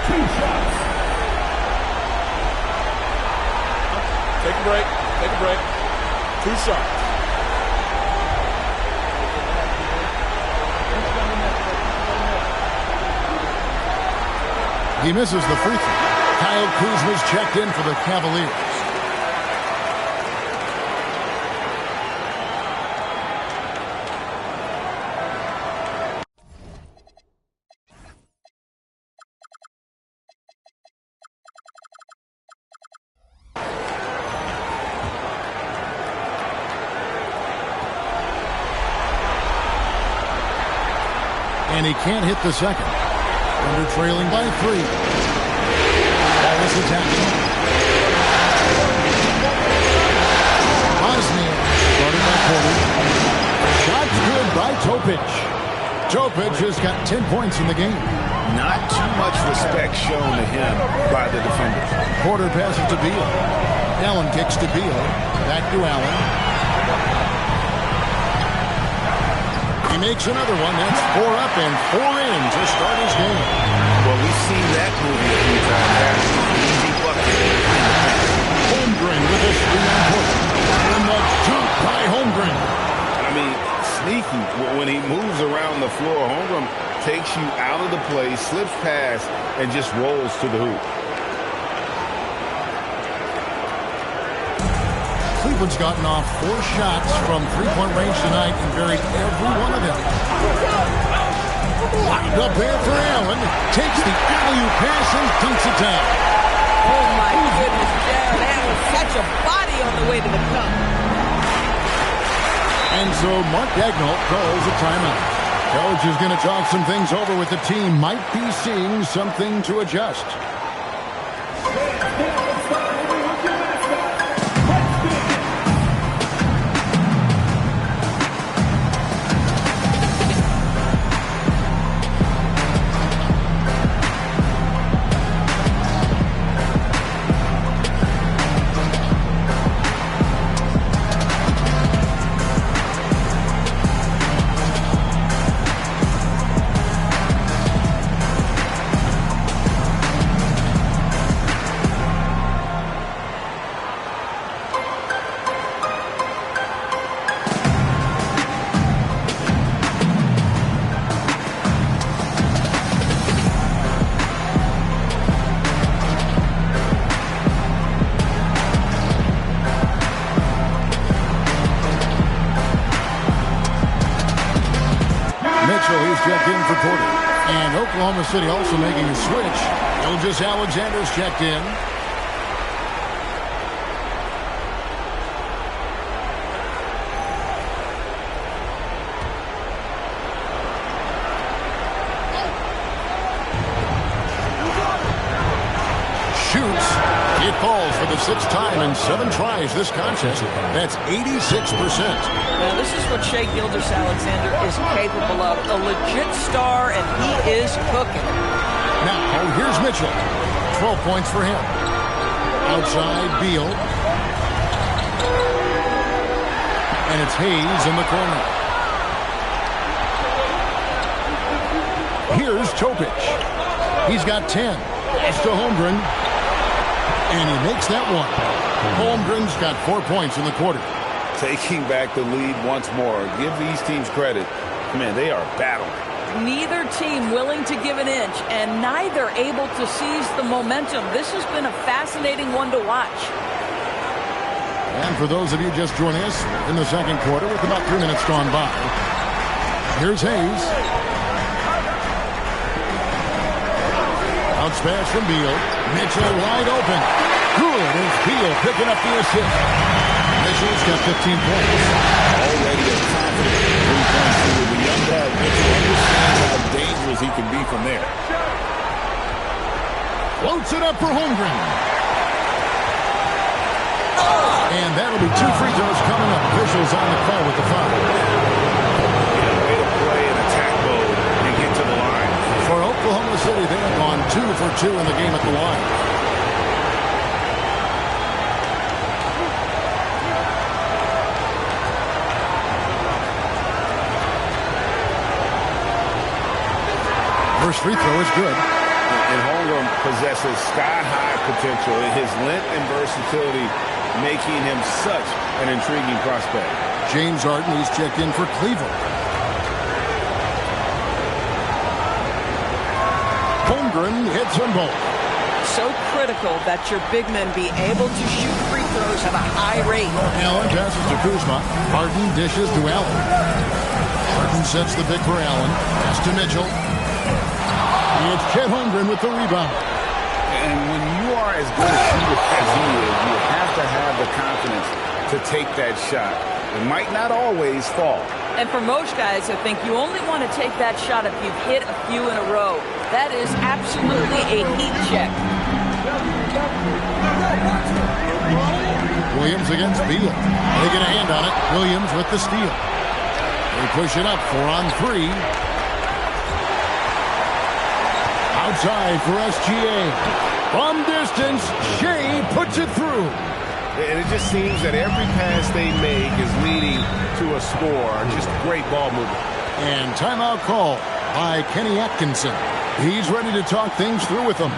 2 shots. Take a break. Take a break. 2 shots. He misses the free throw. Kyle Kuzma's checked in for the Cavaliers. And he can't hit the second. Under trailing by 3. Wallace attacking. Bosnia started by Porter. Shots good by Topic. Topic has got 10 points in the game. Not too much respect shown to him by the defenders. Porter passes to Beal. Allen kicks to Beal. Back to Allen. He makes another one. That's 4 up and 4 in to start his game. Well, we've seen that movie a few times. Easy bucket. Holmgren with a screen on Porter. And the jump by Holmgren. I mean, sneaky. When he moves around the floor, Holmgren takes you out of the play, slips past, and just rolls to the hoop. Cleveland's gotten off 4 shots from three-point range tonight and buried every one of them. Lined up there for Allen. Takes the alley-oop pass and dunks it down. Oh, my goodness, Jared Allen. Such a body on the way to the cup. And so Mark Daigneault calls a timeout. Coach is going to talk some things over with the team. Might be seeing something to adjust. And Oklahoma City also making a switch. Gilgeous-Alexander's checked in. Shoots. It falls for the 6th time in 7 tries this contest. That's 86%. Now, this is what Shai Gilgeous-Alexander is capable of. A legit star, and he is cooking. Now, here's Mitchell. 12 points for him. Outside, Beal. And it's Hayes in the corner. Here's Topic. He's got 10. Pass to Holmgren. And he makes that one. Holmgren's got 4 points in the quarter. Taking back the lead once more. Give these teams credit. Man, they are battling. Neither team willing to give an inch, and neither able to seize the momentum. This has been a fascinating one to watch. And for those of you just joining us in the second quarter with about 3 minutes gone by, here's Hayes. Bounce pass from Beal. Mitchell wide open. Good as Beal picking up the assist. Mitchell's got 15 points. Already a confident three-point shooter. The young guy, Mitchell, understands how dangerous he can be from there. Floats it up for Holmgren. And that'll be 2 free throws coming up. Officials on the call with the foul. Way to play in attack mode and get to the line. For Oklahoma City, they have gone 2 for 2 in the game at the line. First free throw is good. And Holmgren possesses sky-high potential. His length and versatility making him such an intriguing prospect. James Harden, he's checked in for Cleveland. Holmgren hits them both. So critical that your big men be able to shoot free throws at a high rate. Allen passes to Kuzma. Harden dishes to Allen. Harden sets the pick for Allen. Pass to Mitchell. It's Chet Holmgren with the rebound. And when you are as good a shooter as he is, you have to have the confidence to take that shot. It might not always fall. And for most guys, I think you only want to take that shot if you've hit a few in a row. That is absolutely a heat check. Williams against Beal. They get a hand on it. Williams with the steal. They push it up 4-on-3. Outside for SGA. From distance, Shea puts it through. And it just seems that every pass they make is leading to a score. Just great ball movement. And timeout call by Kenny Atkinson. He's ready to talk things through with them.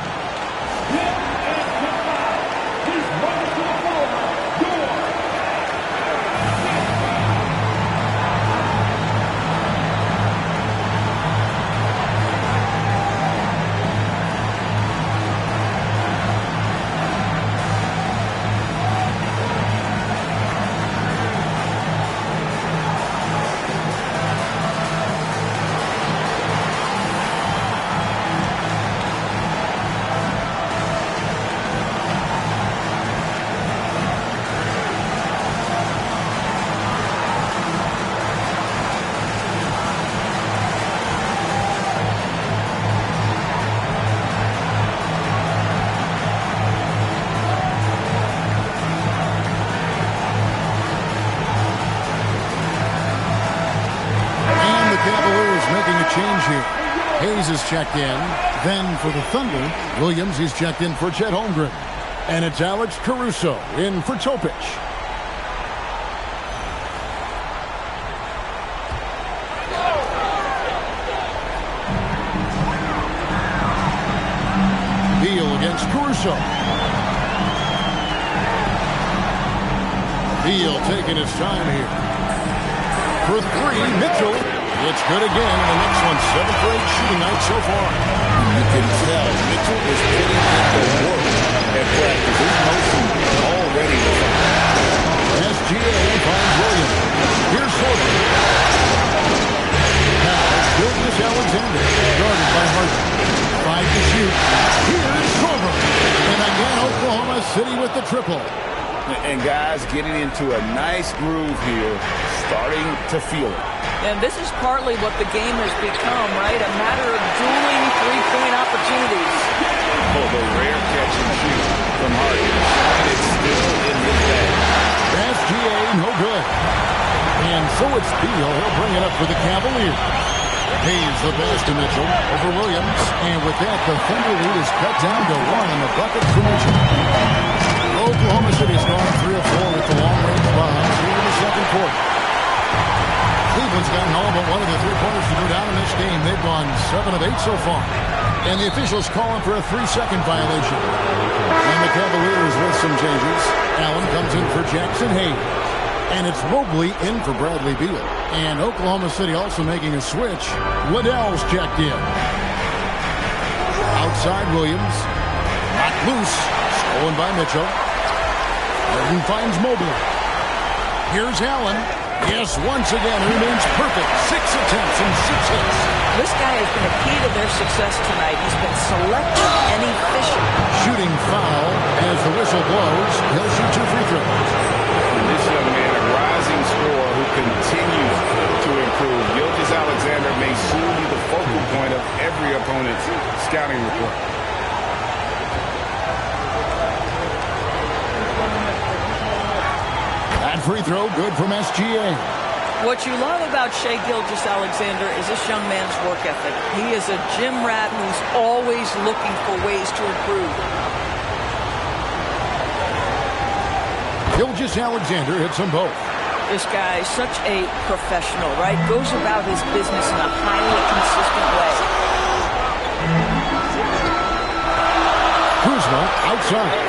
Hayes is checked in. Then for the Thunder, Williams is checked in for Chet Holmgren. And it's Alex Caruso in for Topic. Beal against Caruso. Beal taking his time here. For three, Mitchell. It's good again, and the next one, 7th grade shooting night so far. You can tell Mitchell is putting in the work at practice. His motion already defined. SGA finds Williams. Here's Sorter. Now, Gilgeous Alexander, guarded by Harden. 5 to shoot. Here's Sorter. And again, Oklahoma City with the triple. And guys getting into a nice groove here, starting to feel it. And this is partly what the game has become, right? A matter of dueling three-point opportunities. Oh, the rare catch and shoot from Harden. It's still in his bag. SGA, no good. And so it's Beal. He'll bring it up for the Cavaliers. Hayes the pass to Mitchell over Williams. And with that, the Thunder lead is cut down to 1 in the bucket for Mitchell. Oklahoma City's gone 3 of 4 with the long-range bombs here in the second quarter. Cleveland's gotten all but one of the three-pointers to go down in this game. They've gone 7 of 8 so far. And the officials calling for a 3-second violation. And the Cavaliers with some changes. Allen comes in for Jackson Hayes. And it's Mobley in for Bradley Beal. And Oklahoma City also making a switch. Liddell's checked in. Outside Williams. Not loose. Stolen by Mitchell. Harden finds Mobley. Here's Allen. Yes, once again, remains perfect. 6 attempts and 6 hits. This guy has been a key to their success tonight. He's been selective and efficient. Shooting foul as the whistle blows. He'll shoot 2 free throws. And this young man, a rising scorer who continues to improve. Gilgeous Alexander may soon be the focal point of every opponent's scouting report. Free throw, good from SGA. What you love about Shai Gilgeous-Alexander is this young man's work ethic. He is a gym rat who's always looking for ways to improve. Gilgeous-Alexander hits them both. This guy is such a professional, right? Goes about his business in a highly consistent way. Kuzma outside.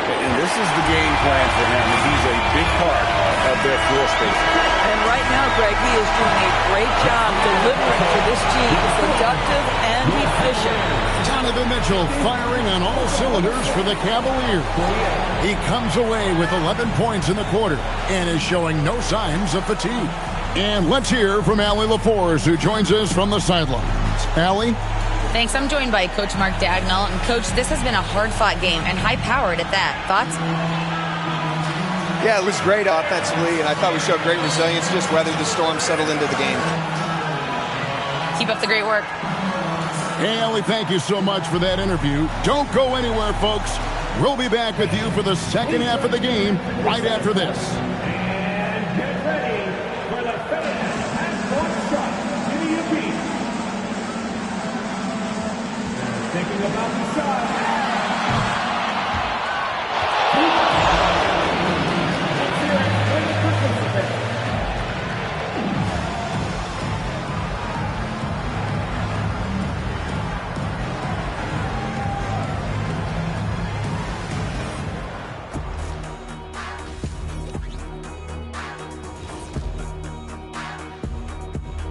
And this is the game plan for him, and he's a big part of their floor space. And right now, Greg, he is doing a great job delivering for this team. Productive and efficient. Donovan Mitchell firing on all cylinders for the Cavaliers. He comes away with 11 points in the quarter and is showing no signs of fatigue. And let's hear from Allie LaForce, who joins us from the sidelines. Allie? Thanks. I'm joined by Coach Mark Dagnall. And, Coach, this has been a hard-fought game and high-powered at that. Thoughts? Yeah, it was great offensively, and I thought we showed great resilience, just weathered the storm, settled into the game. Keep up the great work. Hey, Allie, thank you so much for that interview. Don't go anywhere, folks. We'll be back with you for the second half of the game right after this. And get ready for the finish half-court shot. Give me your beat. Thinking about the shot.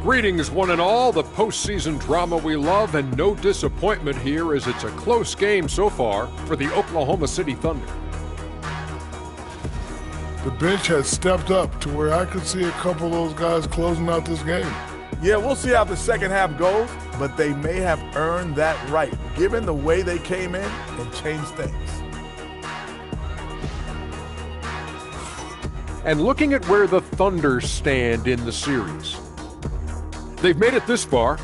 Greetings, one and all. The postseason drama we love, and no disappointment here as it's a close game so far for the Oklahoma City Thunder. The bench has stepped up to where I could see a couple of those guys closing out this game. Yeah, we'll see how the second half goes, but they may have earned that right, given the way they came in and changed things. And looking at where the Thunder stand in the series. They've made it this far,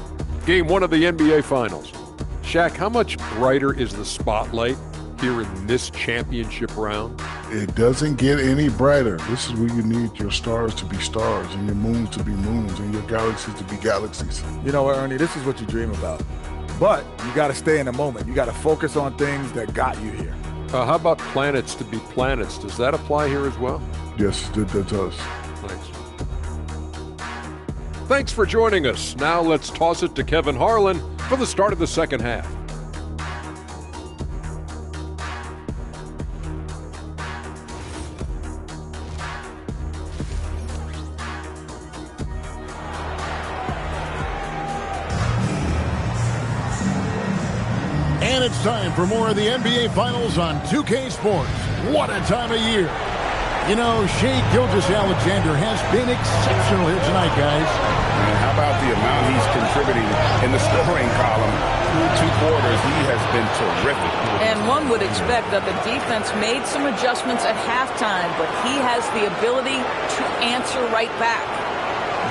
game one of the NBA Finals. Shaq, how much brighter is the spotlight here in this championship round? It doesn't get any brighter. This is where you need your stars to be stars and your moons to be moons and your galaxies to be galaxies. You know what, Ernie, this is what you dream about. But you got to stay in the moment. You got to focus on things that got you here. How about planets to be planets? Does that apply here as well? Yes, that does. Thanks. Thanks for joining us. Now let's toss it to Kevin Harlan for the start of the second half. And it's time for more of the NBA Finals on 2K Sports. What a time of year. You know, Shai Gilgeous-Alexander has been exceptional here tonight, guys. And how about the amount he's contributing in the scoring column? Through 2 quarters, he has been terrific. And one would expect that the defense made some adjustments at halftime, but he has the ability to answer right back.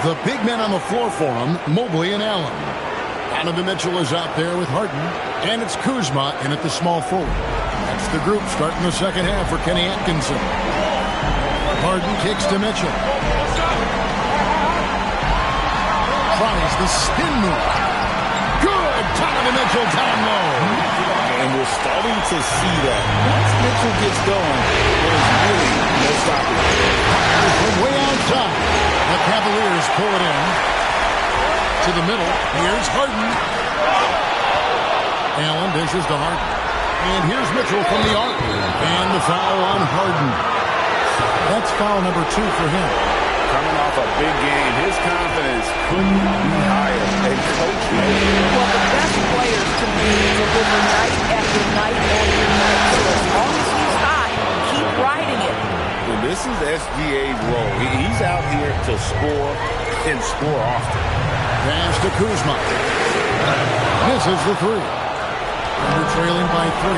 The big men on the floor for him, Mobley and Allen. Donovan Mitchell is out there with Harden, and it's Kuzma in at the small forward. That's the group starting the second half for Kenny Atkinson. Harden kicks to Mitchell. Tries the spin move. Good! Donovan Mitchell down low. And we're starting to see that. Once Mitchell gets going, there's really no stopping him. From way outside, the Cavaliers pull it in. To the middle, here's Harden. Allen dishes to Harden. And here's Mitchell from the arc. And the foul on Harden. That's foul number 2 for him. Coming off a big game, his confidence couldn't be higher. And Coach knows. Well, the best players to me deliver night after night after night. So as long as he's hot, keep riding it. And this is SGA's role. He's out here to score and score often. Pass to Kuzma. Misses the 3. Under trailing by 3.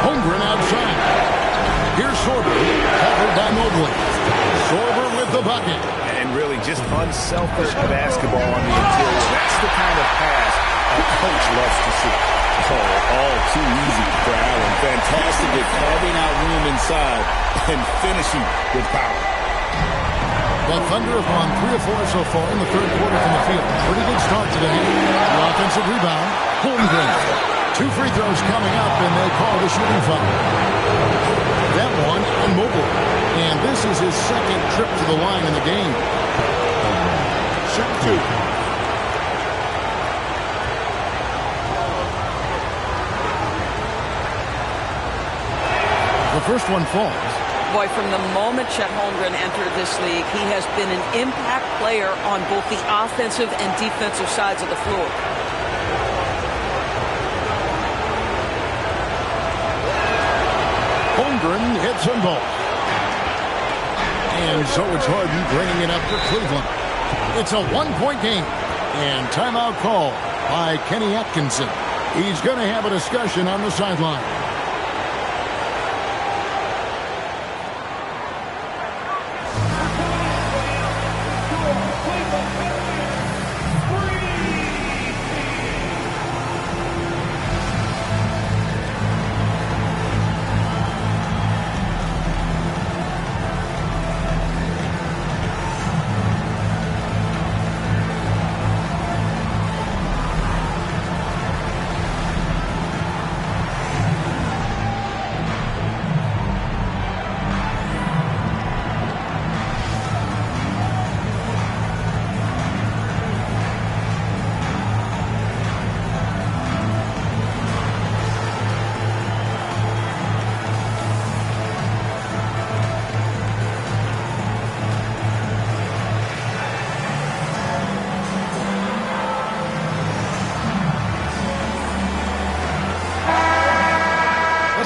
Holmgren outside. Here's Sorber, covered by Mobley. Sorber with the bucket. And really just unselfish basketball on the interior. That's the kind of pass a coach loves to see. Oh, all too easy for Allen. Fantastic at carving out room inside and finishing with power. The Thunder have won 3 of 4 so far in the third quarter from the field. Pretty good start today. The offensive rebound, Holmgren. 2 free throws coming up, and they call the shooting foul. That one on Mobley. And this is his second trip to the line in the game. Shoot 2. The first one falls. Boy, from the moment Chet Holmgren entered this league, he has been an impact player on both the offensive and defensive sides of the floor. Holmgren hits them both. And so it's Harden bringing it up for Cleveland. It's a one-point game. And timeout call by Kenny Atkinson. He's going to have a discussion on the sideline.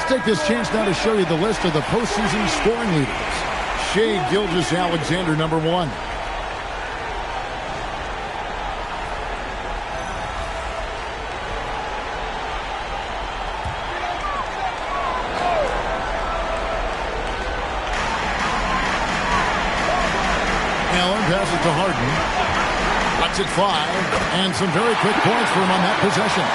Take this chance now to show you the list of the postseason scoring leaders. Shai Gilgeous-Alexander, number 1. Allen passes to Harden. Lets it fly. And some very quick points for him on that possession.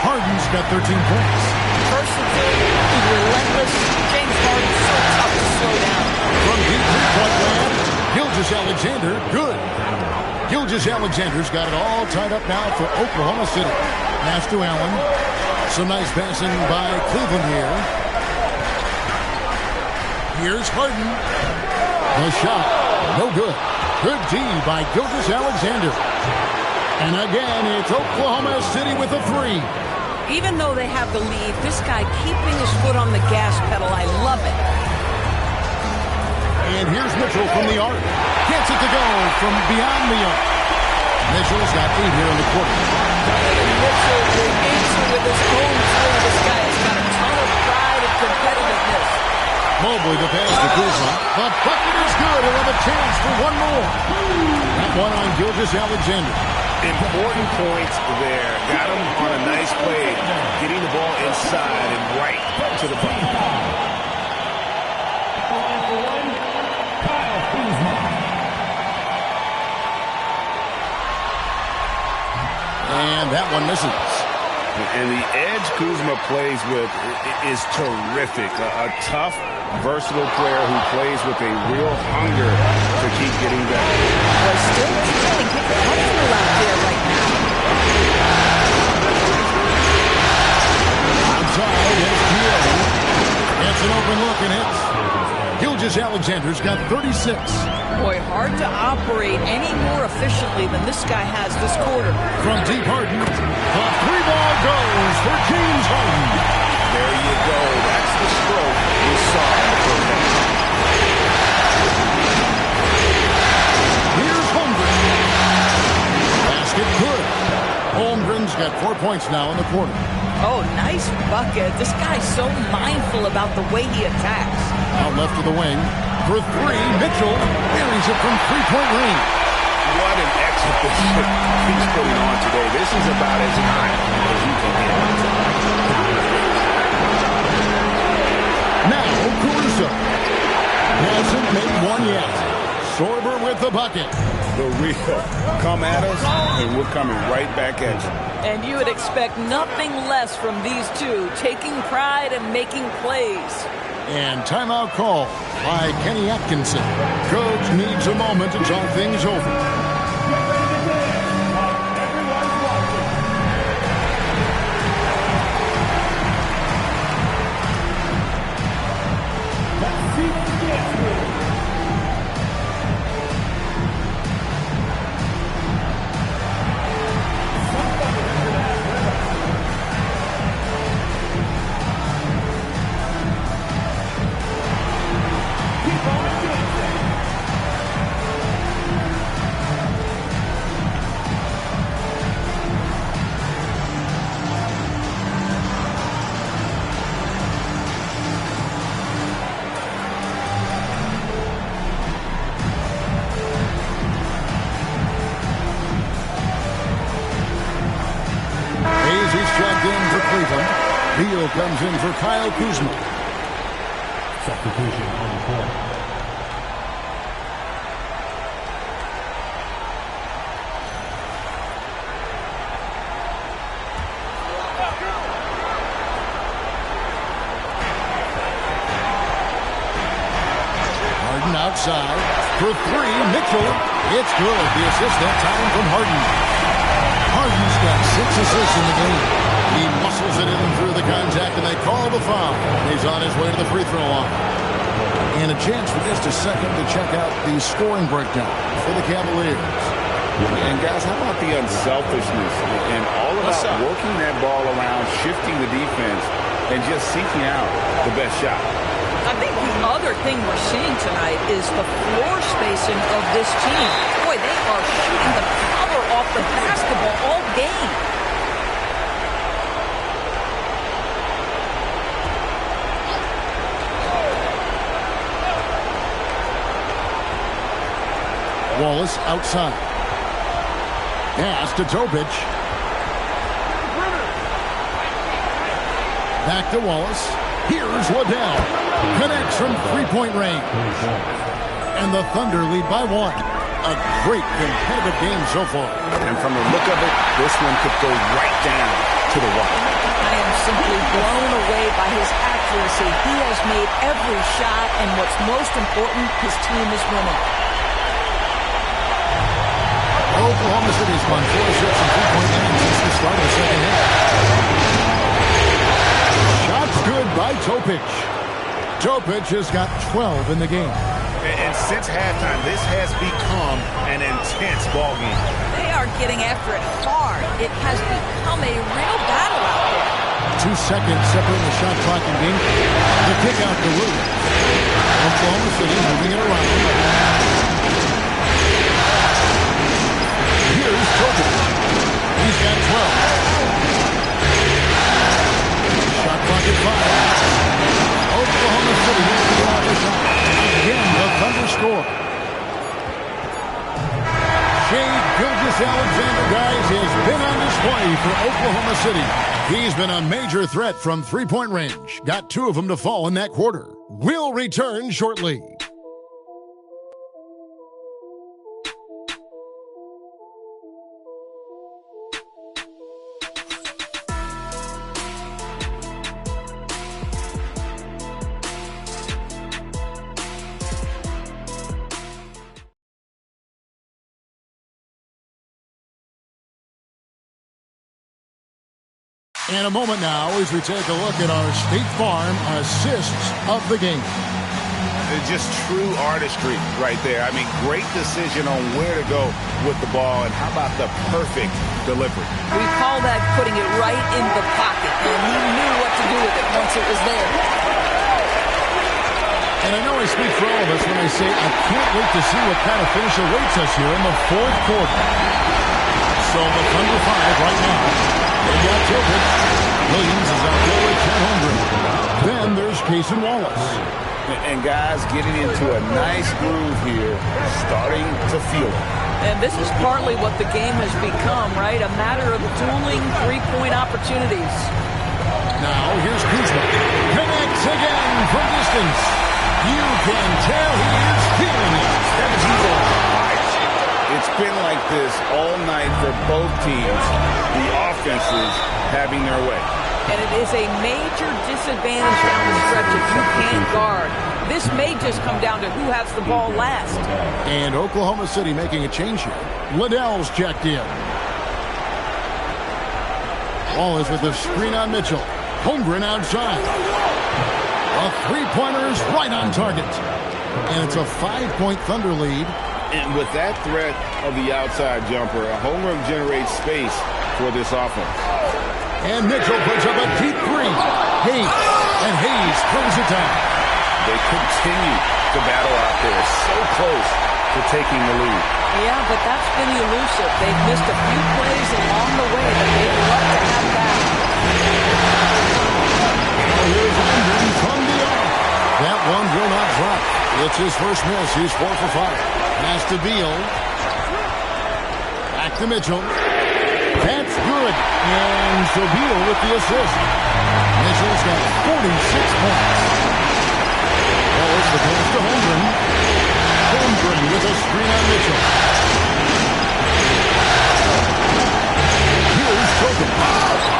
Harden's got 13 points. Versatility, relentless. James Harden so tough to slow down. From deep three-point land, Gilgeous-Alexander, good. Gilgeous-Alexander's got it all tied up now for Oklahoma City. Pass to Allen. Some nice passing by Cleveland here. Here's Harden. The shot, no good. Good D by Gilgeous-Alexander. And again, it's Oklahoma City with a 3. Even though they have the lead, this guy keeping his foot on the gas pedal, I love it. And here's Mitchell from the arc. Gets it to go from beyond the arc. Mitchell's got 8 here in the quarter. Mitchell will answer with his own three. This guy has got a ton of pride and competitiveness. Mobley the pass to Kuzma. The bucket is good. He'll have a chance for one more. That one on Gilgeous-Alexander. Important points there. Got him on a nice play, getting the ball inside and right to the bucket. And that one misses. And the edge Kuzma plays with is terrific. A tough, versatile player who plays with a real hunger to keep getting better. Well, still trying to get comfortable out there right now. Outside, it's Pierre. Gets an open look and hits. Gilgeous-Alexander's got 36. Boy, hard to operate any more efficiently than this guy has this quarter. From deep Harden, the 3-ball goes for James Harden. There you go. That's the stroke we saw in the first half. Here's Holmgren. Basket good. Holmgren's got 4 points now in the quarter. Oh, nice bucket. This guy's so mindful about the way he attacks. Out left to the wing. For 3, Mitchell buries it from three-point range. What an exhibition he's putting on today. This is about as high as you can get. Now, Caruso. Hasn't made one yet. Sorber with the bucket. The real. Come at us, and we're coming right back at you. And you would expect nothing less from these two, taking pride and making plays. And timeout call by Kenny Atkinson. Coach needs a moment to talk things over. Beal comes in for Kyle Kuzma. Substitution on the court. Harden outside for three. Mitchell. It's good. The assist that time from Harden. Harden's got 6 assists in the game. He muscles it in through the contact, and they call the foul. He's on his way to the free throw line. And a chance for just a second to check out the scoring breakdown for the Cavaliers. And guys, how about the unselfishness and all about working that ball around, shifting the defense, and just seeking out the best shot? I think the other thing we're seeing tonight is the floor spacing of this team. Boy, they are shooting the cover off the basketball all game. Wallace outside. Pass to Topic. Back to Wallace. Here's Waddell. Connects from three-point range. And the Thunder lead by 1. A great competitive game so far. And from the look of it, this one could go right down to the wire. I am simply blown away by his accuracy. He has made every shot, and what's most important, his team is winning. Oklahoma City's won 4 assists and 3-point games since the start of the second half. Shots good by Topic. Topic has got 12 in the game. And since halftime, this has become an intense ball game. They are getting after it hard. It has become a real battle out there. 2 seconds separating the shot clock and game. The kick out to Williams. Oklahoma City moving it around. Here's Topic. He's got 12. Shot clock at 5. Oklahoma City has to get out the shot. Again, the Thunder score. Shai Gilgeous-Alexander, guys, has been on display for Oklahoma City. He's been a major threat from three-point range. Got 2 of them to fall in that quarter. We'll return shortly. And a moment now as we take a look at our State Farm assists of the game. It's just true artistry right there. I mean, great decision on where to go with the ball, and how about the perfect delivery? We call that putting it right in the pocket, and he knew what to do with it once it was there. And I know I speak for all of us when I say I can't wait to see what kind of finish awaits us here in the 4th quarter. So the Thunder 5 right now. They got Topic. Williams is out there with Chet Holmgren. Then there's Cason Wallace. And guys getting into a nice groove here, starting to feel it. And this is partly what the game has become, right? A matter of dueling three-point opportunities. Now here's Kuzma. Connects again from distance. You can tell he is feeling it. He's on fire. It's been like this all night for both teams. The offenses having their way. And it is a major disadvantage down the stretch if you can't guard. This may just come down to who has the ball last. And Oklahoma City making a change here. Liddell's checked in. Wallace with the screen on Mitchell. Holmgren outside. A three-pointer is right on target. And it's a 5-point Thunder lead. And with that threat of the outside jumper, Holmgren generates space for this offense. And Mitchell puts up a deep 3. Hayes throws it down. They continue to battle out there, so close to taking the lead. Yeah, but that's been elusive. They've missed a few plays along the way, but they'd love to have that. Here's Holmgren from the arc. That one will not drop. It's his first miss. He's 4 for 5. Pass to Beal. Back to Mitchell. That's good. And so Beal with the assist. points. Well, it's the pass to Holmgren. Holmgren with a screen on Mitchell. Here's Tobin.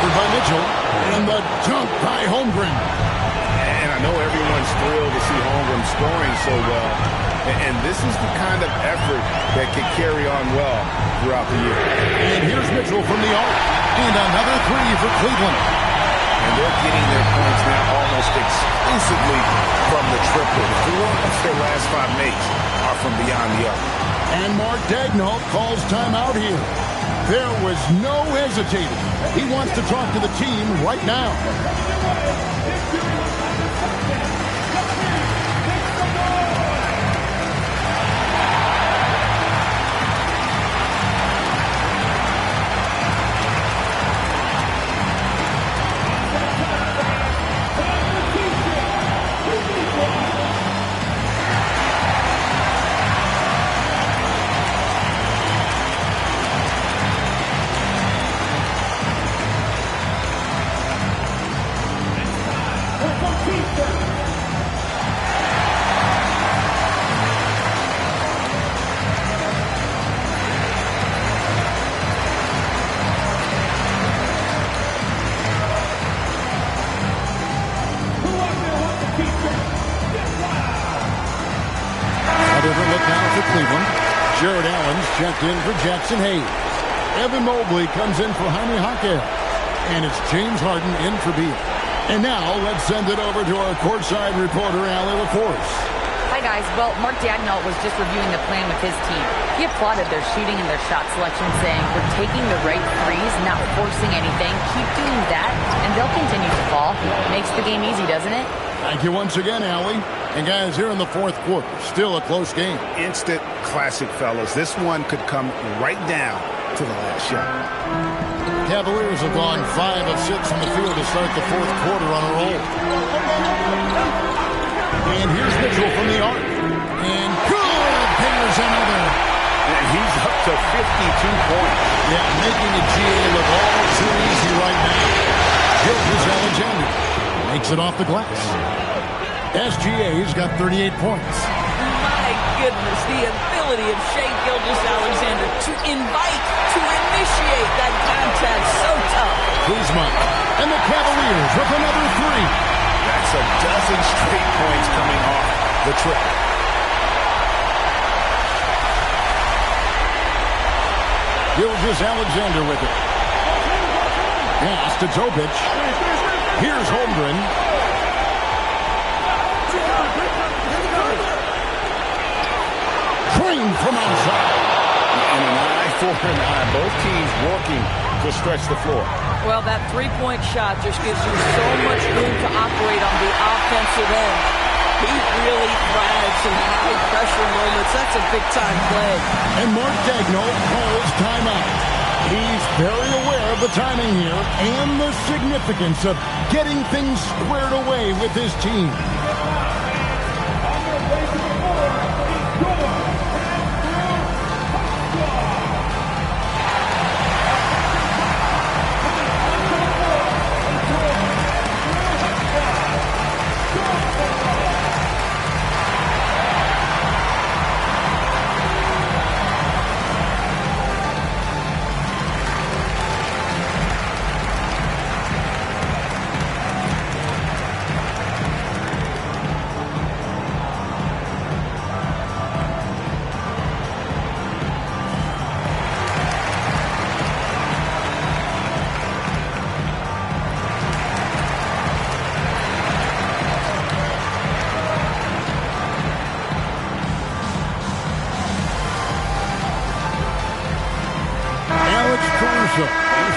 Covered by Mitchell. And the dunk by Holmgren. And I know everyone's thrilled to see Holmgren scoring so well. And this is the kind of effort that could carry on well throughout the year. And here's Mitchell from the arc. And another three for Cleveland. And they're getting their points now almost exclusively from the triple. 4 of their last 5 makes are from beyond the arc. And Mark Daigneault calls timeout here. There was no hesitating. He wants to talk to the team right now. Jared Allen's checked in for Jackson Hayes. Evan Mobley comes in for Jaime Jaquez. And it's James Harden in for Beal. And now let's send it over to our courtside reporter, Allie LaForce. Hi, guys. Well, Mark Daigneault was just reviewing the plan with his team. He applauded their shooting and their shot selection, saying, "We're taking the right threes, not forcing anything. Keep doing that, and they'll continue to fall." Makes the game easy, doesn't it? Thank you once again, Allie. And guys, here in the fourth quarter, still a close game. Instant classic, fellas. This one could come right down to the last shot. Cavaliers have gone 5 of 6 from the field to start the fourth quarter on a roll. And here's Mitchell from the arc. And good! There's another. And he's up to 52 points. Yeah, making the GA look all too easy right now. Gilgeous-Alexander makes it off the glass. SGA's got 38 points. My goodness, the ability of Shai Gilgeous-Alexander to invite, to initiate that contact, so tough. Kuzma and the Cavaliers with another three. That's a dozen straight points coming off the triple. Gilgeous-Alexander with it. Pass to Topic. Here's Holmgren. Trained from outside. And an eye for an eye. Both teams working to stretch the floor. Well, that three-point shot just gives you so much room to operate on the offensive end. He really thrives in high-pressure moments. That's a big-time play. And Mark Daigneault calls timeout. He's very aware of the timing here and the significance of getting things squared away with his team.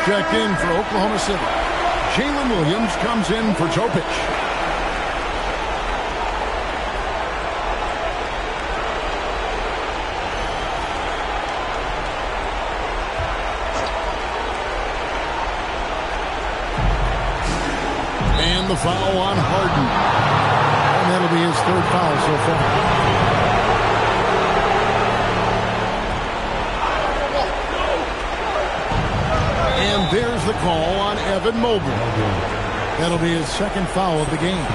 Checked in for Oklahoma City. Jalen Williams comes in for Topic. And the foul on Harden. And that'll be his third foul so far. And there's the call on Evan Mobley. That'll be his second foul of the game.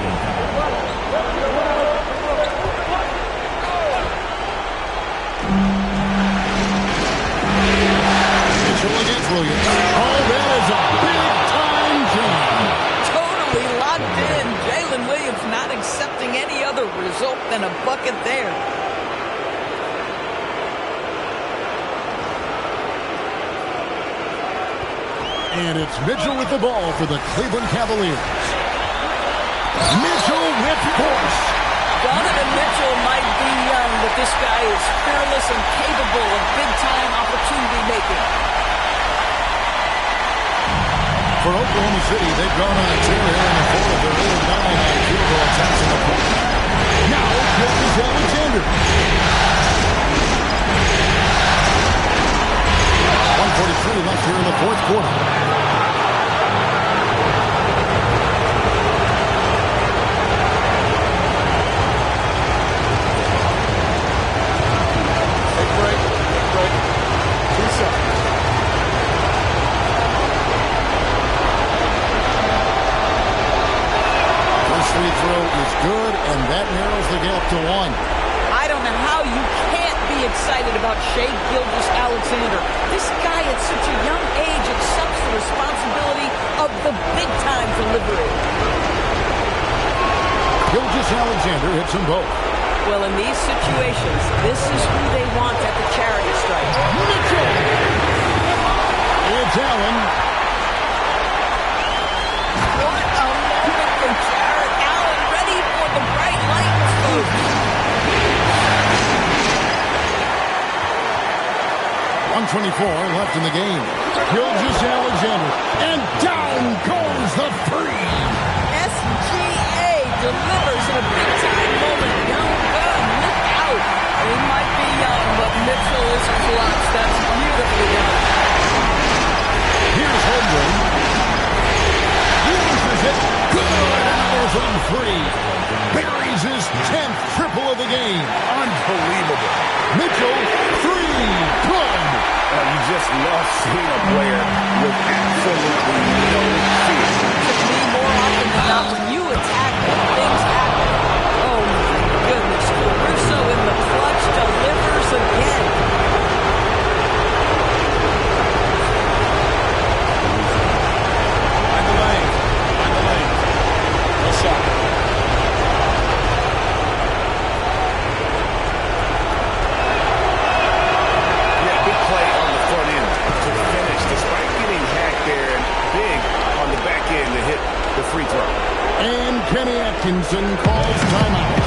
Mitchell against Williams. Oh, that is a big-time jam. Totally locked in. Jalen Williams not accepting any other result than a bucket there. And it's Mitchell with the ball for the Cleveland Cavaliers. Mitchell with force. Donovan Mitchell might be young, but this guy is fearless and capable of big-time opportunity making. For Oklahoma City, they've gone on a tear here in the fourth. They're 8-9 on field goal attempts in the fourth. Now, Gilgeous Alexander. 1:43 left here in the fourth quarter. Free throw is good, and that narrows the gap to one. I don't know how you can't be excited about Shai Gilgeous-Alexander. This guy at such a young age accepts the responsibility of the big-time delivery. Gilgeous-Alexander hits them both. Well, in these situations, this is who they want at the charity stripe. Mitchell! It's Allen. What a moment from Jarrett Allen, ready for the bright light exposure. 1:24 left in the game. Gilgeous-Alexander, and down goes the three. SGA delivers in a big-time moment. Young gun, look out. He might be young, but Mitchell is clutch. That's beautifully done. Here's Holmgren. He answers it. Good out from three. Buries his 10th triple of the game. Unbelievable. Mitchell, three. Good. You just love seeing a player with absolutely no fear. To me, more often than not, when you attack, things happen. Oh, my goodness. Caruso in the clutch delivers again. Find the lane. Find the lane. No shot. Yeah, big play on the front end to finish, despite getting hacked there and big on the back end to hit the free throw. And Kenny Atkinson calls timeout.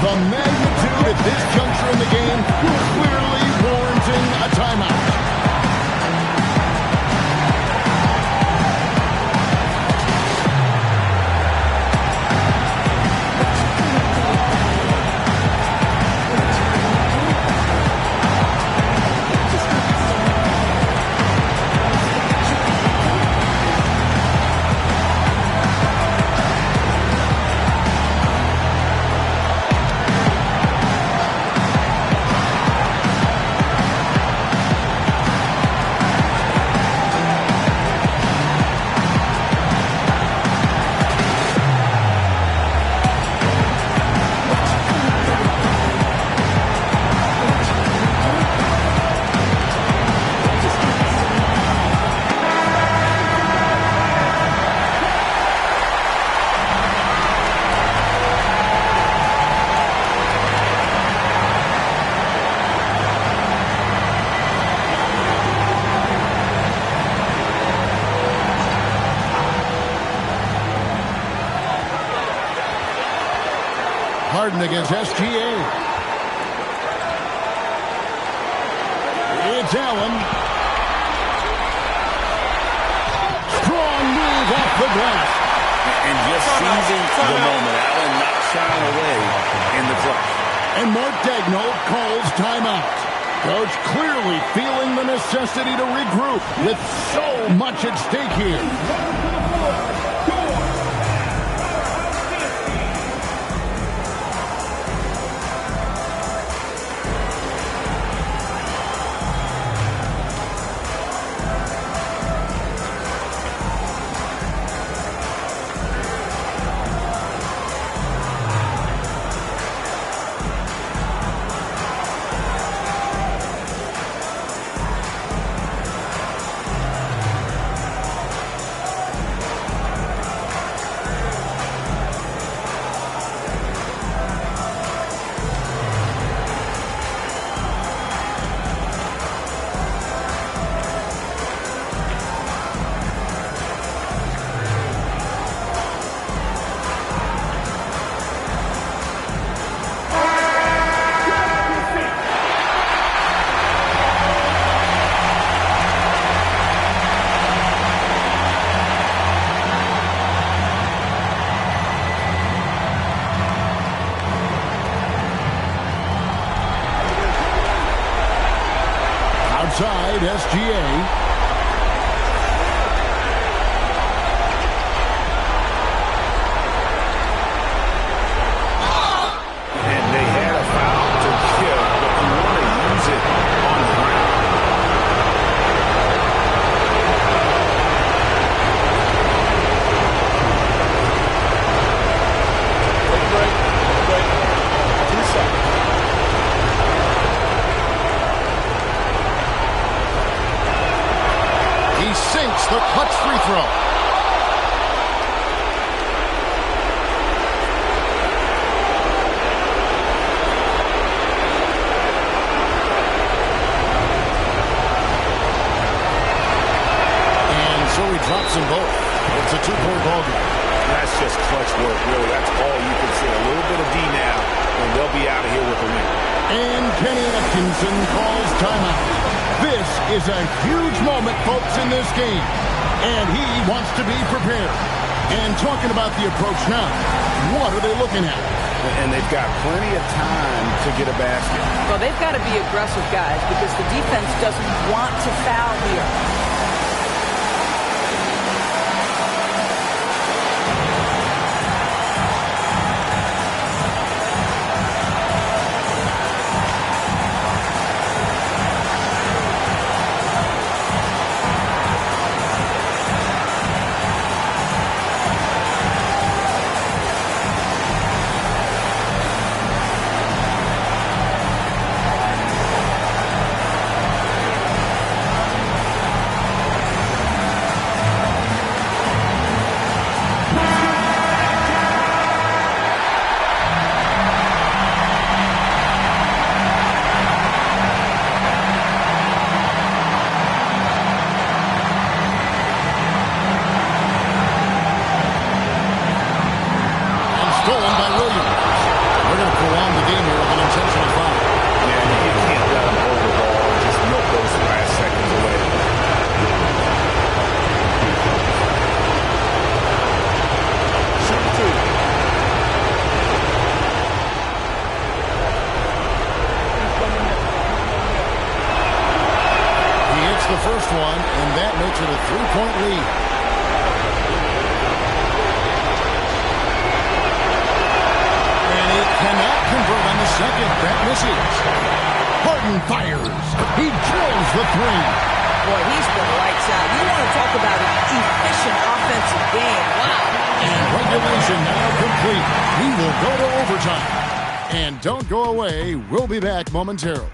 The magnitude at this juncture in the game clearly warranting a timeout. Harden against SGA. It's Allen. Strong move off the glass. And just seizing the moment. Allen not shying away in the clutch. And Mark Daigneault calls timeout. Coach clearly feeling the necessity to regroup with so much at stake here. SGA. The clutch free throw. And so he drops them both. It's a two-point ball game. That's just clutch work, really. That's all you can say. A little bit of D now, and they'll be out of here with a win. And Kenny Atkinson calls timeout. This is a huge moment, folks, in this game. And he wants to be prepared. And talking about the approach now, what are they looking at? And they've got plenty of time to get a basket. Well, they've got to be aggressive, guys, because the defense doesn't want to foul here. first one, and that makes it a three-point lead. And he cannot convert on the second. That misses. Harden fires. He drills the three. Boy, he's been lights out. You want to talk about an efficient offensive game. Wow. And regulation now complete. We will go to overtime. And don't go away. We'll be back momentarily.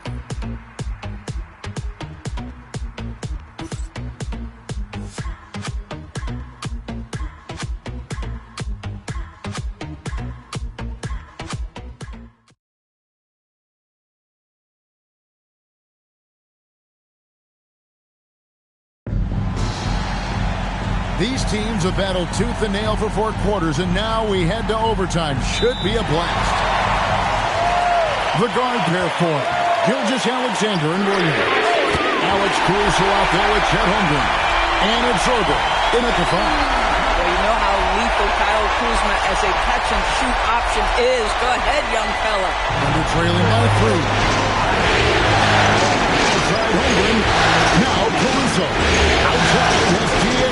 These teams have battled tooth and nail for 4 quarters, and now we head to overtime. Should be a blast. The guard pair for it. Gilgeous-Alexander and Williams. Alex Caruso out there with Chet Holmgren. And it's Zorba in at the 5. Well, you know how lethal Kyle Kuzma as a catch-and-shoot option is. Go ahead, young fella. And they're trailing by 3. Outside Holmgren. Now Caruso. Outside SGA.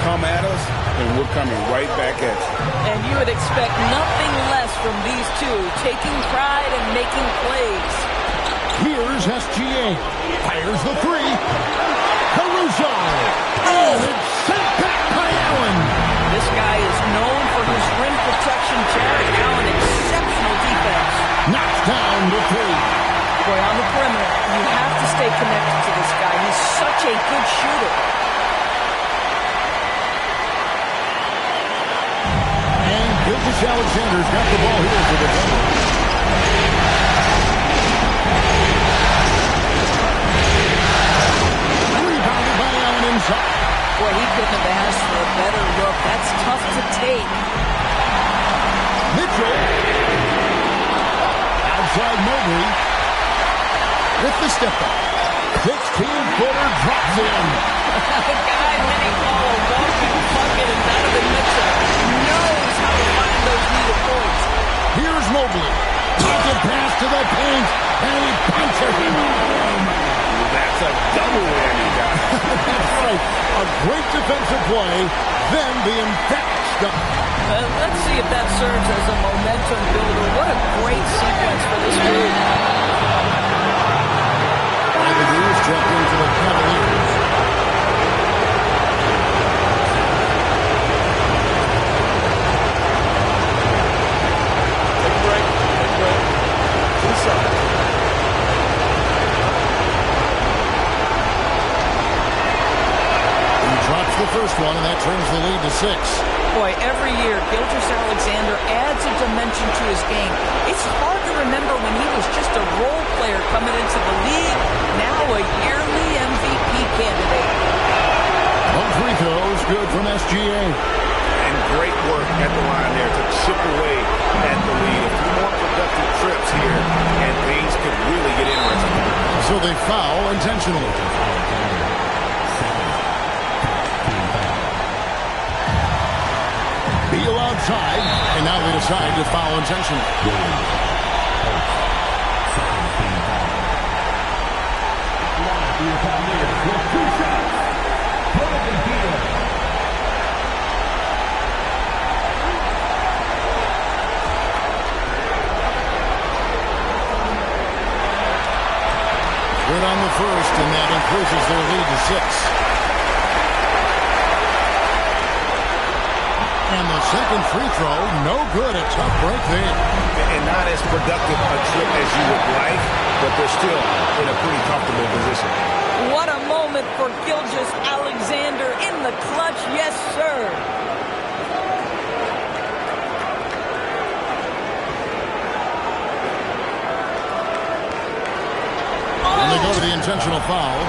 Come at us, and we're coming right back at you. And you would expect nothing less from these two, taking pride and making plays. Here's SGA. Fires the 3. Caruso. Oh, it's sent back by Allen. This guy is known for his rim protection. Jarrett Allen, exceptional defense. Knocks down the 3. Boy, on the perimeter, you have to stay connected to this guy. He's such a good shooter. Gilgeous-Alexander's got the ball here for the Thunder. Rebounded by Allen inside. Boy, he couldn't have asked for a better look. That's tough to take. Mitchell. Outside Mobley. With the step back. 16-footer drops in. The guy hitting all above him, Puckett, and Donovan Mitchell knows how to find those needed points. Mobley. Pocket pass to the paint, and he punches him home. That's a double whammy, guys. That's right. A great defensive play, then the emphatic stop. Let's see if that serves as a momentum builder. What a great sequence for this group. Islanders jump into the Cavaliers. Take a break. Take a break. To the side. He drops the first one, and that turns the lead to 6. Boy, every year, Gilgeous-Alexander adds a dimension to his game. It's hard to remember when he was just a role player coming into the league, now a yearly MVP candidate. 1 free throw is good from SGA. And great work at the line there to chip away at the lead. A few more productive trips here, and things could really get interesting. So they foul intentionally. Beal outside, and now they decide to foul intentionally. Good on the first, and that increases their lead to 6. And the second free throw, no good. A tough break there. And not as productive a trip as you would like, but they're still in a pretty comfortable position. What a moment for Gilgeous-Alexander in the clutch. Yes, sir. And they go to the intentional foul.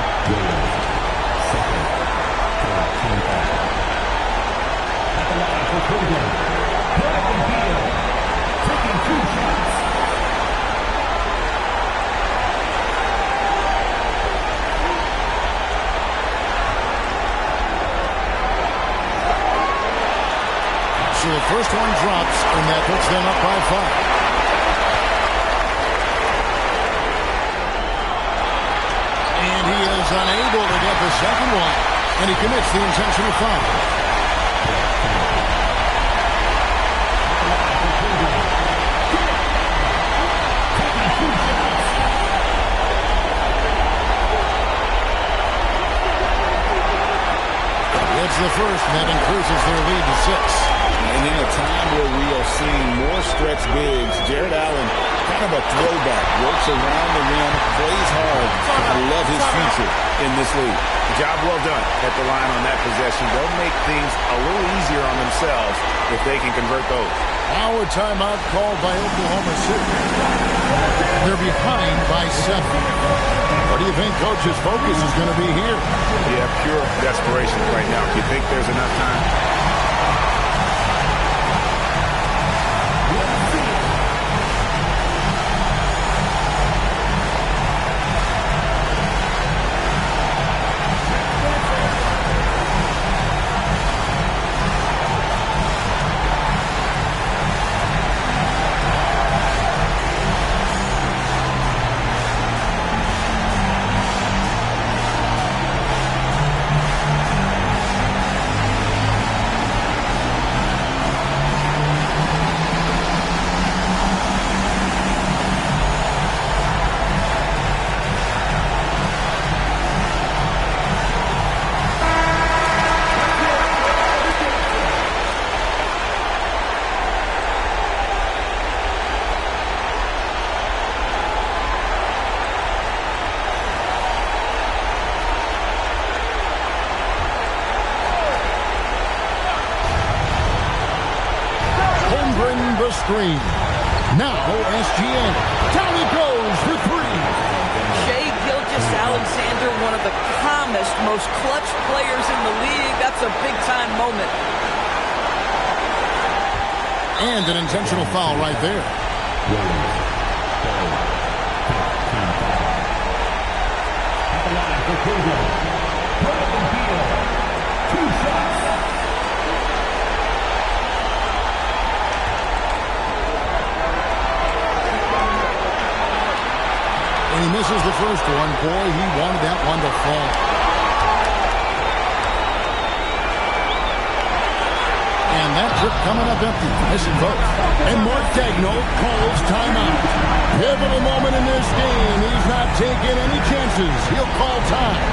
So the first one drops, and that puts them up by 5. And he is unable to get the second one, and he commits the intentional foul. It's the first, and that increases their lead to 6. And in a time where we are seeing more stretch bigs, Jared Allen, kind of a throwback, works around the rim, plays hard. I love his future in this league. Job well done at the line on that possession. They'll make things a little easier on themselves if they can convert those. Our timeout called by Oklahoma City. They're behind by 7. What do you think Coach's focus is going to be here? Yeah, pure desperation right now. Do you think there's enough time? Screen. Now SGA. Down he goes for 3. Shai Gilgeous-Alexander, one of the calmest, most clutch players in the league. That's a big-time moment. And an intentional foul right there. And he misses the first one. Boy, he wanted that one to fall. And that trip coming up empty. Missing both. And Mark Daigneault calls timeout. Pivotal moment in this game. He's not taking any chances. He'll call time.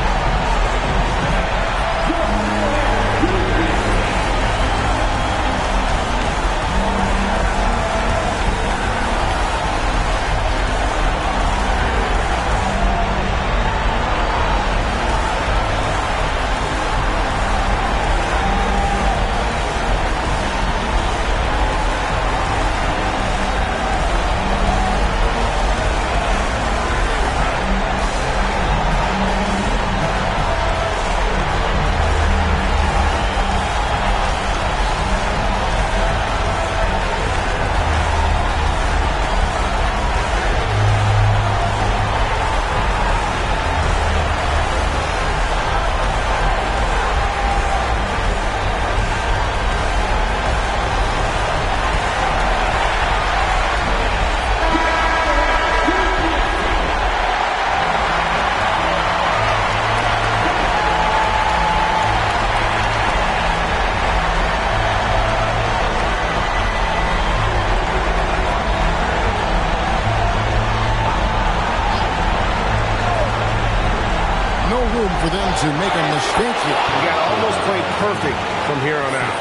For them to make a mistake here. You got to almost play perfect from here on out.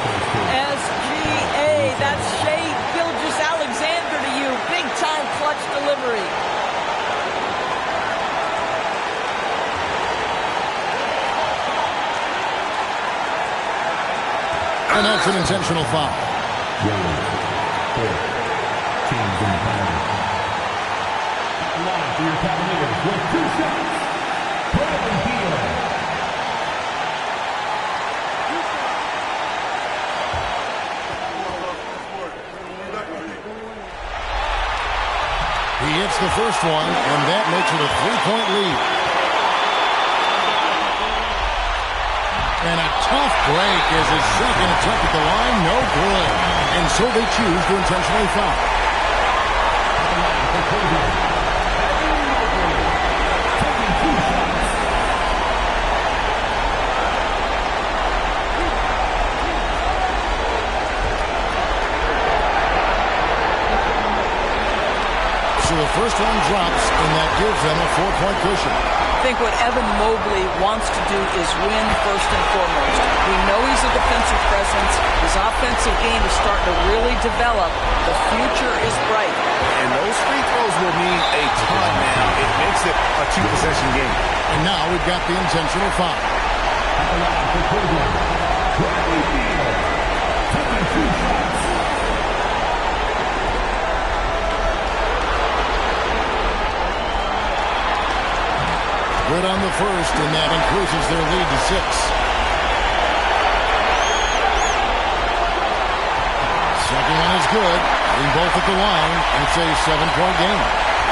SGA, that's Shai Gilgeous-Alexander to you. Big time clutch delivery. And that's an intentional foul. Teams in the penalty. Line for your Cavaliers with 2 shots. He hits the first one, and that makes it a 3-point lead. And a tough break as his second attempt at the line, no good. And so they choose to intentionally foul. So the first one drops, and that gives them a 4-point cushion. I think what Evan Mobley wants to do is win first and foremost. We know he's a defensive presence. His offensive game is starting to really develop. The future is bright. And those free throws will mean a ton now. It makes it a 2-possession game. And now we've got the intentional foul. Good on the first, and that increases their lead to 6. Second one is good. They both at the line. It's a 7-point game.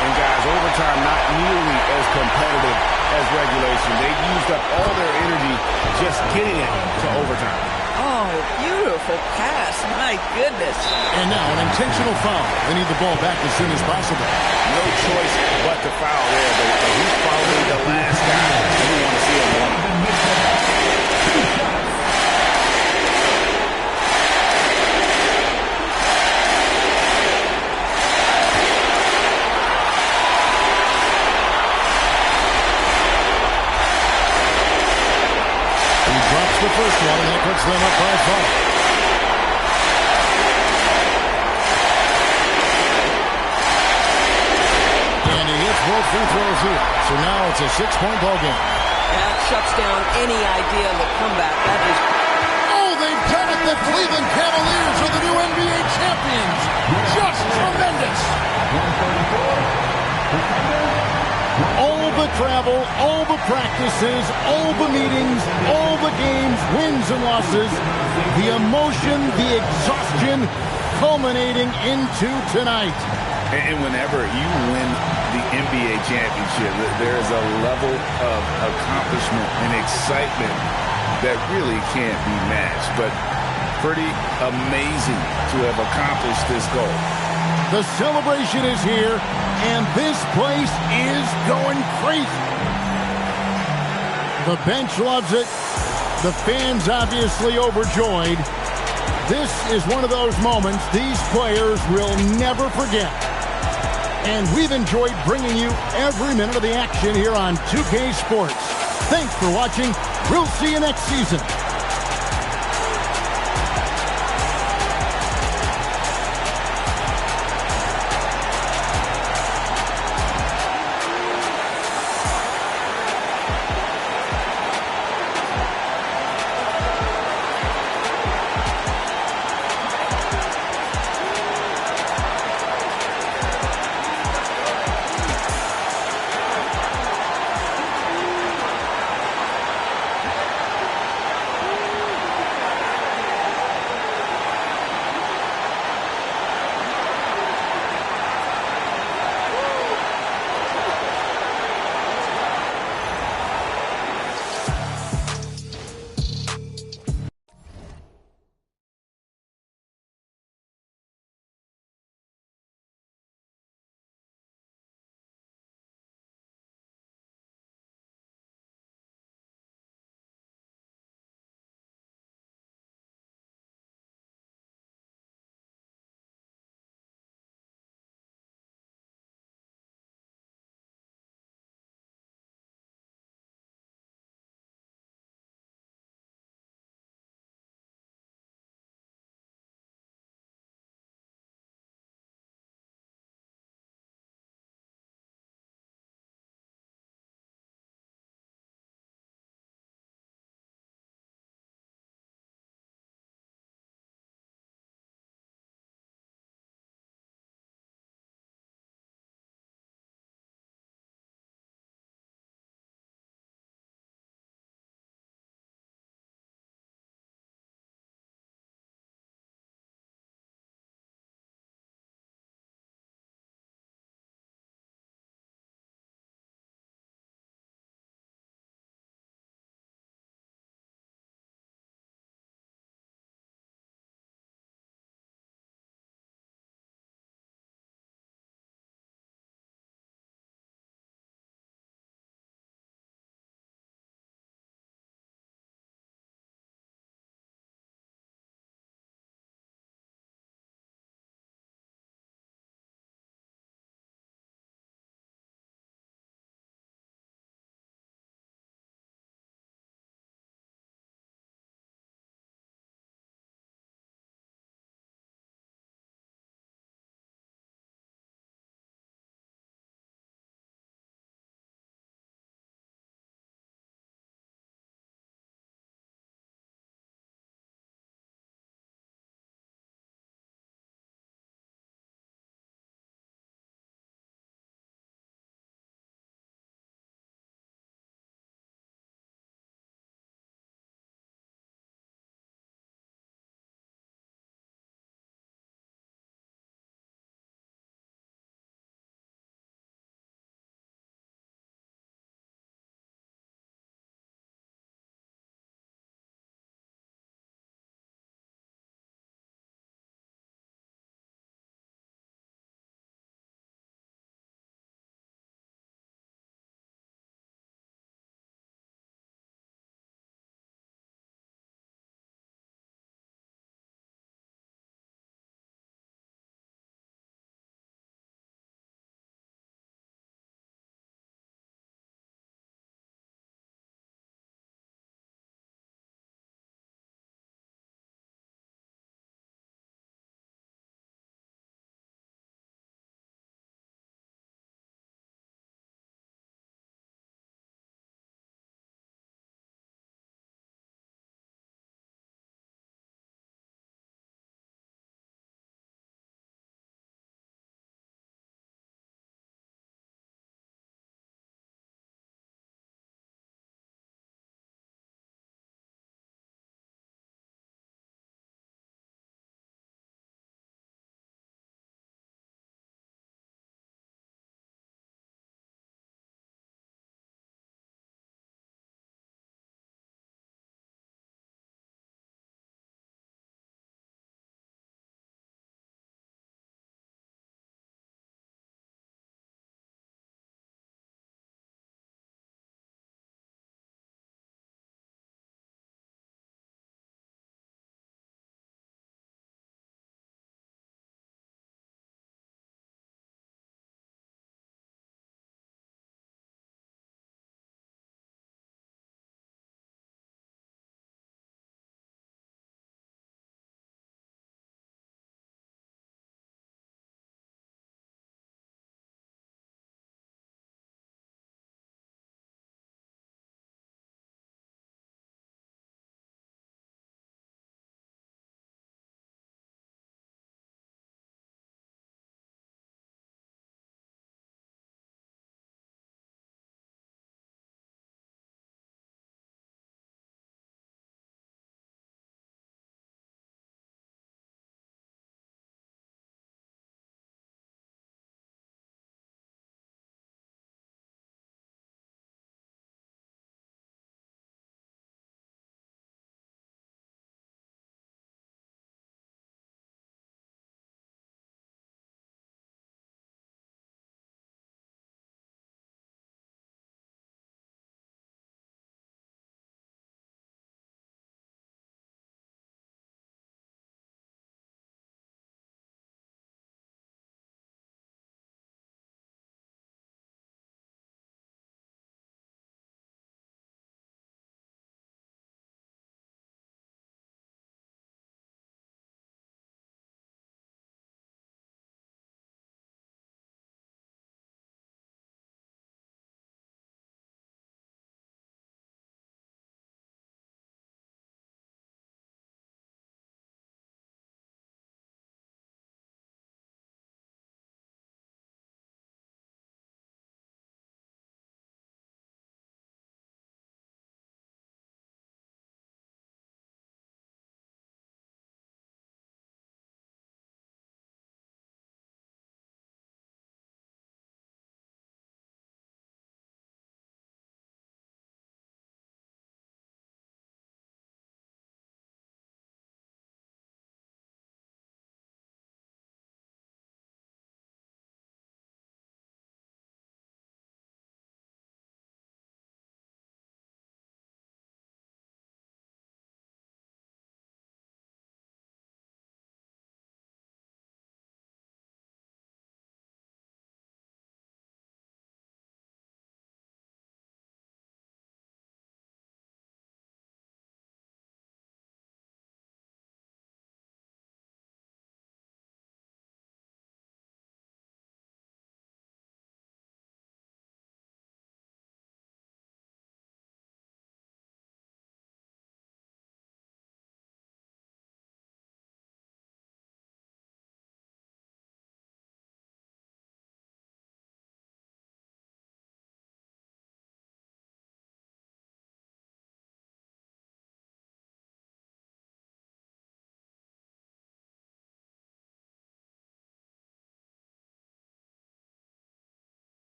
And guys, overtime not nearly as competitive as regulation. They've used up all their energy just getting it to overtime. Oh, beautiful pass. My goodness. And now an intentional foul. They need the ball back as soon as possible. No choice but to foul there, but he's probably the last guy you want to see him win. He drops the first one, and that puts them up by 5. Both free throws here. So now it's a 6-point ball game. That shuts down any idea of a comeback. That is... Oh, they've done it. The Cleveland Cavaliers are the new NBA champions. Just tremendous. All the travel, all the practices, all the meetings, all the games, wins and losses, the emotion, the exhaustion culminating into tonight. And whenever you win the NBA championship, there is a level of accomplishment and excitement that really can't be matched. But pretty amazing to have accomplished this goal. The celebration is here, and this place is going crazy. The bench loves it. The fans obviously overjoyed. This is one of those moments these players will never forget. And we've enjoyed bringing you every minute of the action here on 2K Sports. Thanks for watching. We'll see you next season.